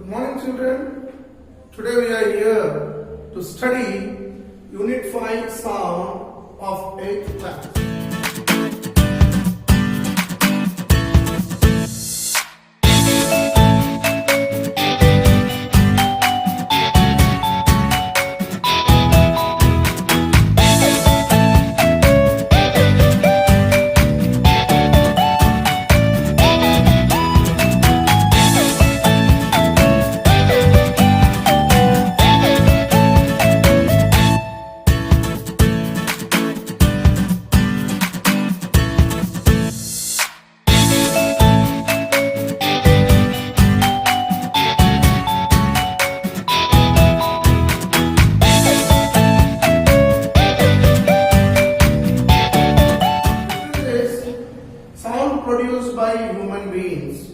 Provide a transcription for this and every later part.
Good morning, children. Today we are here to study Unit 5 Sound of 8th class. Sound produced by human beings,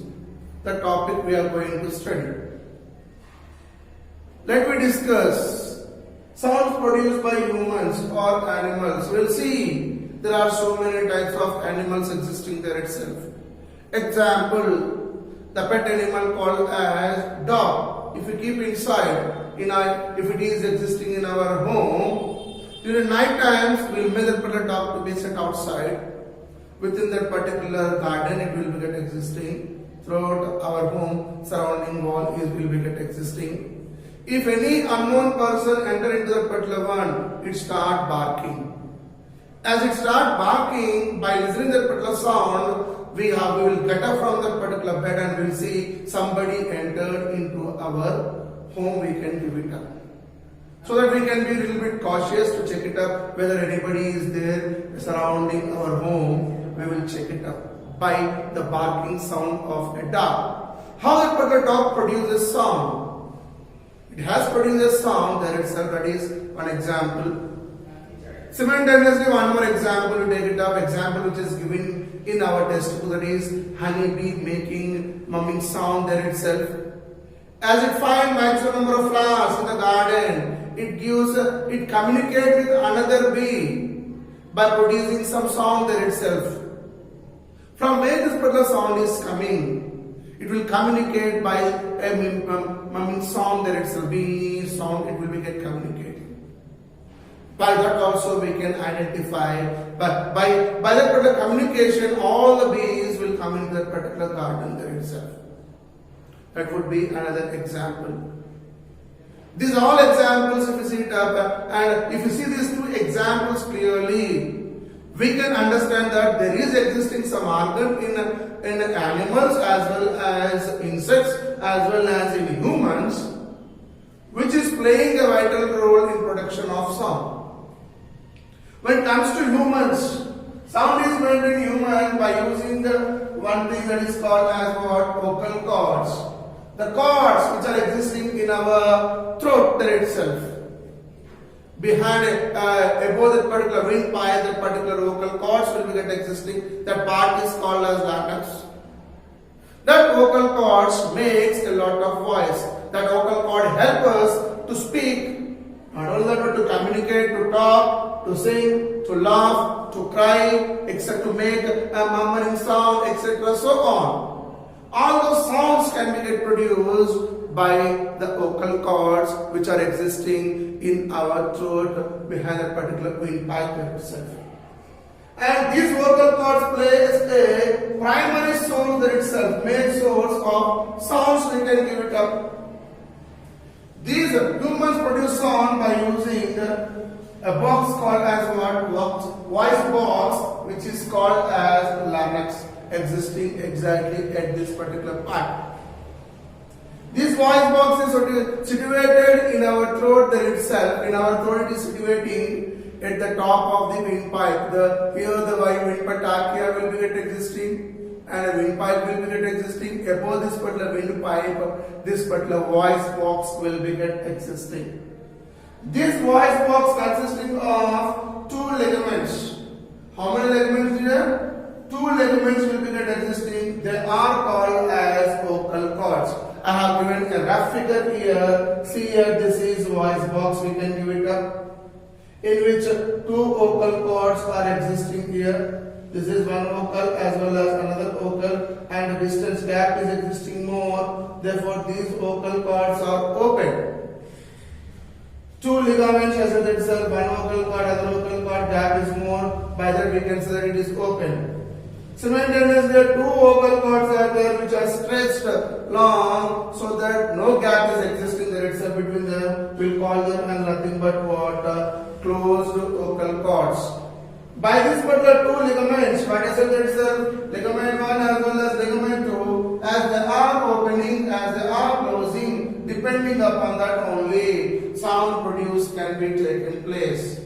the topic we are going to study. Let me discuss sounds produced by humans or animals. We'll see there are so many types of animals existing there itself. Example, the pet animal called as dog. If we keep inside, if it is existing in our home, during night times we'll make that particular dog to be set outside. Within that particular garden, it will be get existing. Throughout our home, surrounding wall will be get existing. If any unknown person enter into that particular one, it start barking. As it start barking, by listening that particular sound, we will get up from that particular bed and we'll see somebody entered into our home. We can give it up, so that we can be a little bit cautious to check it up whether anybody is there surrounding our home. We will check it up by the barking sound of a dog. How that particular dog produces sound? It has produced a sound there itself. That is one example. Simultaneously, one more example, we take it up. Example which is given in our textbook, that is honeybee making mumming sound there itself. As it finds maximum number of flowers in the garden, it communicates with another bee by producing some sound there itself. From where this particular sound is coming, it will communicate by a mumming sound there itself. Bee sound, it will be get communicated. By that also we can identify. But by that particular communication, all the bees will come into that particular garden there itself. That would be another example. These are all examples. If you see it up, and if you see these two examples clearly, we can understand that there is existing some organ in animals as well as insects as well as in humans, which is playing a vital role in production of sound. When it comes to humans, sound is made in human by using the one thing that is called as what? Vocal cords. The cords which are existing in our throat there itself. Behind above that particular windpipe, that particular vocal cords will be get existing. That part is called as larynx. That vocal cords makes a lot of voice. That vocal cord helps us to speak, not only that but to communicate, to talk, to sing, to laugh, to cry, etc., to make a murmuring sound, etc., so on. All those sounds can be get produced by the vocal cords which are existing in our throat behind that particular windpipe itself. And these vocal cords plays a primary source there itself, main source of sounds we can give it up. These humans produce sound by using a box called as what? Voice box, which is called as larynx, existing exactly at this particular part. This voice box is situated in our throat there itself. In our throat it is situating at the top of the windpipe. Here the windpipe trachea will be existing and a windpipe will be existing. Above this particular windpipe, this particular voice box will be existing. This voice box consisting of two ligaments. How many ligaments here? Two ligaments will be existing. They are called as vocal cords. I have given a rough figure here. See here, this is voice box. We can give it up, in which two vocal cords are existing here. This is one vocal as well as another vocal, and the distance gap is existing more. Therefore, these vocal cords are open. Two ligaments as it itself, one vocal cord, other vocal cord gap is more. By that we can say that it is open. Simultaneously, two vocal cords are there which are stretched long, so that no gap is existing there itself between them. We'll call them as nothing but what? Closed vocal cords. By this particular two ligaments, what is it itself? Ligament 1 as well as ligament 2, as they are opening, as they are closing, depending upon that only sound produced can be taken place.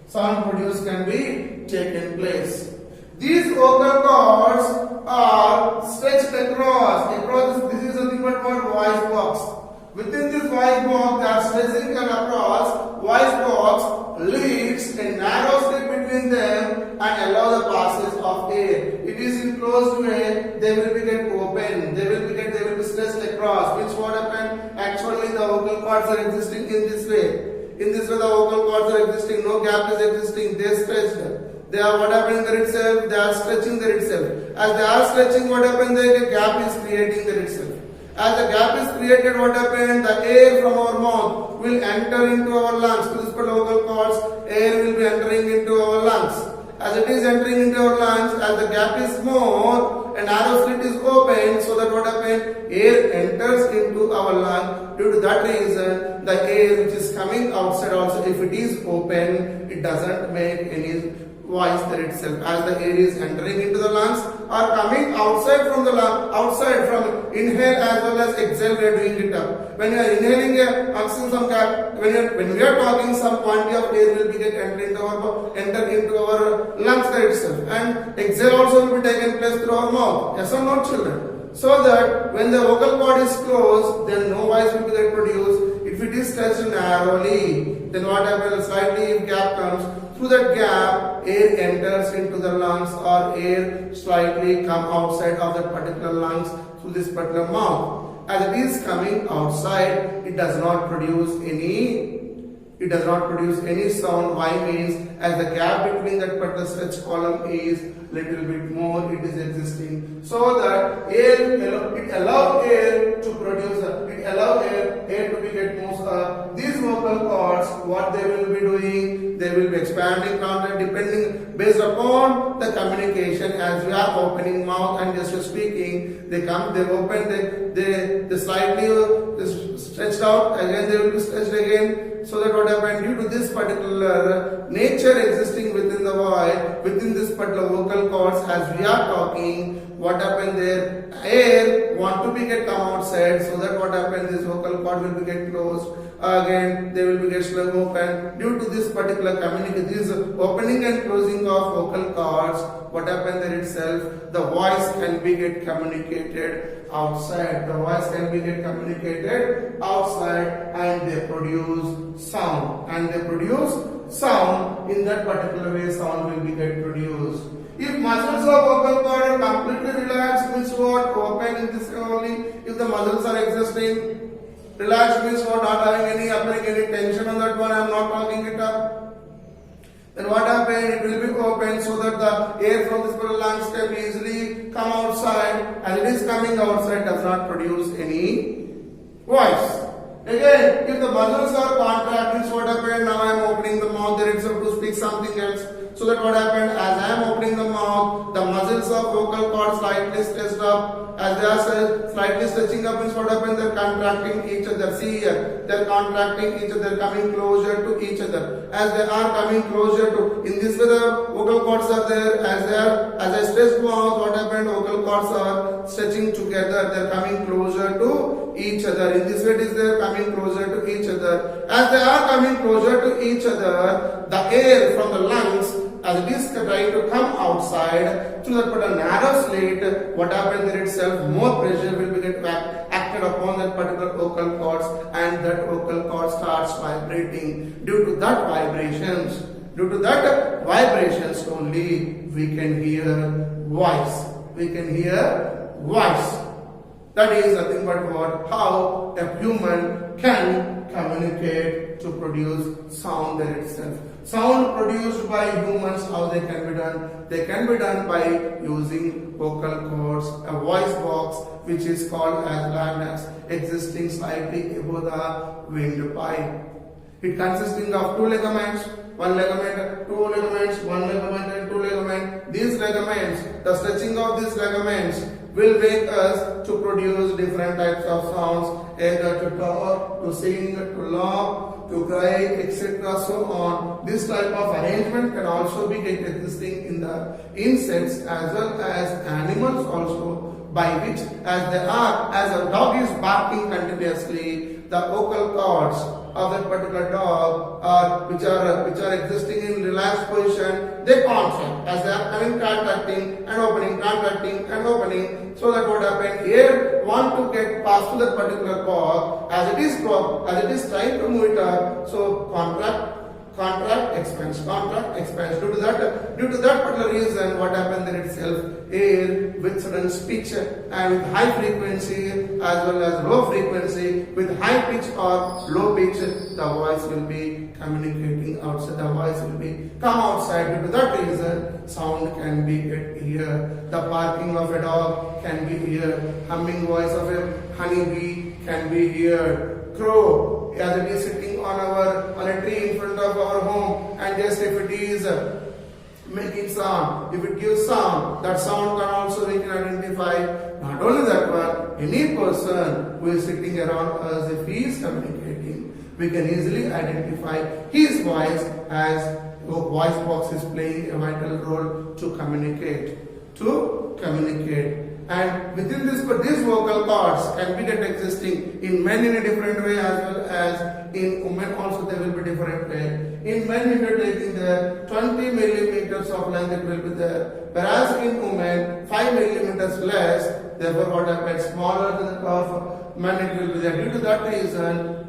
Sound produced can be taken place. These vocal cords are stretched across. This is nothing but what? Voice box. Within this voice box, they are stretching across. Voice box leaves a narrow slit between them and allow the passage of air. It is in closed way. They will be get open. They will be stretched across. Which what happened? Actually, the vocal cords are existing in this way. In this way, the vocal cords are existing. No gap is existing. They stretched. They are what happening there itself. They are stretching there itself. As they are stretching, what happened? The gap is creating there itself. As the gap is created, what happened? The air from our mouth will enter into our lungs. To this particular vocal cords, air will be entering into our lungs. As it is entering into our lungs, as the gap is more, a narrow slit is open, so that what happened? Air enters into our lung. Due to that reason, the air which is coming outside also, if it is open, it doesn't make any voice there itself. As the air is entering into the lungs or coming outside from the lung, outside from inhale as well as exhale, we are doing it up. When you are inhaling oxygen, some gap, when we are talking, some quantity of air will be enter into our lungs there itself, and exhale also will be taken place through our mouth. Yes or no, children? So that when the vocal cord is closed, then no voice will be produced. If it is stretched narrowly, then what happens? Slightly if gap comes, through that gap, air enters into the lungs or air slightly come outside of that particular lungs through this particular mouth. As it is coming outside, it does not produce any sound. Why? Means as the gap between that particular stretch column is little bit more, it is existing, so that it allows air to produce, it allows air to be get moved up. These vocal cords, what they will be doing, they will be expanding, contract, depending based upon the communication. As we are opening mouth and just speaking, they open, they slightly stretched out, again they will be stretched again. So that what happened, due to this particular nature existing within the voice, within this particular vocal cords, as we are talking, what happened there, air want to be get come outside, so that what happened, this vocal cord will be get closed, again they will be get slung open. Due to this particular communication, this opening and closing of vocal cords, what happened there itself, the voice can be get communicated outside. The voice can be get communicated outside, and they produce sound. In that particular way, sound will be get produced. If muscles of vocal cord are completely relaxed, means what? Open in this way only. If the muscles are existing, relaxed means what? Not having any applying any tension on that one. I am not talking it up. Then what happens? It will be open, so that the air from this lungs can easily come outside. As it is coming outside, does not produce any voice. Again, if the muscles are contracted, what happened? Now I am opening the mouth there itself to speak something else. So that what happened? As I am opening the mouth, the muscles of vocal cord slightly stretched up. As they are slightly stretching up, means what happened? They are contracting each other. See here, they are contracting each other, coming closer to each other. As they are coming closer to, in this way the vocal cords are there. As I stretch mouth, what happened? Vocal cords are stretching together. They are coming closer to each other. In this way, it is they are coming closer to each other. As they are coming closer to each other, the air from the lungs, as it is trying to come outside through that particular narrow slit, what happens there itself, more pressure will be acted upon that particular vocal cords, and that vocal cord starts vibrating. Due to that vibrations only, we can hear voice. That is nothing but what? How a human can communicate to produce sound there itself. Sound produced by humans, how they can be done? They can be done by using vocal cords, a voice box which is called as larynx, existing slightly above the windpipe. It consisting of two ligaments, one ligament, two ligaments, one ligament and two ligaments. These ligaments, the stretching of these ligaments will make us to produce different types of sounds, either to talk, to sing, to laugh, to cry, etc. so on. This type of arrangement can also be existing in the insects as well as animals also, by which as a dog is barking continuously, the vocal cords of that particular dog which are existing in relaxed position, they contract as they are coming, contracting and opening, so that what happens here want to get past to that particular cord, as it is trying to move it up, so contract, expand. Due to that particular reason, what happens there itself, air with sudden pitch and with high frequency as well as low frequency, with high pitch or low pitch, the voice will be communicating outside. The voice will be come outside. Due to that reason, sound can be here. The barking of a dog can be here. Humming voice of a honeybee can be here. Crow, as it is sitting on a tree in front of our home, and just if it is making sound, if it gives sound, that sound can also we can identify. Not only that one, any person who is sitting around us, if he is communicating, we can easily identify his voice, as a voice box is playing a vital role to communicate. And within these vocal cords can be existing in men in a different way, as well as in women also there will be different way. In men if you are taking the 20 millimeters of length, it will be there, whereas in women 5 millimeters less. Therefore what happens, smaller than the of men it will be there. Due to that reason,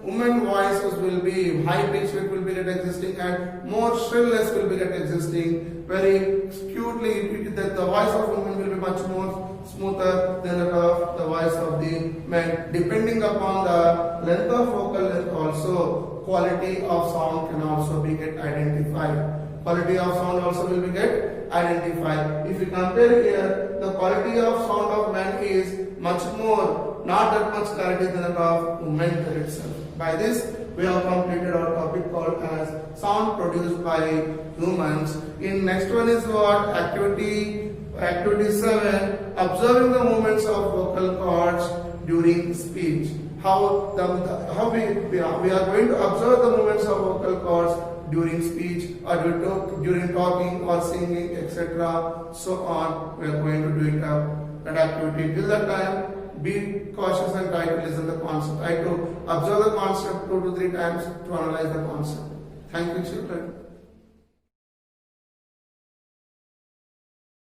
women voices will be high pitch, it will be existing, and more shrillness will be existing. Very cutely, the voice of women will be much more smoother than that of the voice of the men. Depending upon the length of vocal length, also quality of sound can also be identified. Quality of sound also will be identified. If you compare here, the quality of sound of men is much more, not that much clarity than that of women itself. By this, we have completed our topic called as sound produced by humans. In next one is what? Activity 7, observing the movements of vocal cords during speech. How we are going to observe the movements of vocal cords during speech, or during talking or singing, etc. so on. We are going to do that activity. Till that time, be cautious and try to listen the concept. Try to observe the concept 2 to 3 times to analyze the concept. Thank you, children.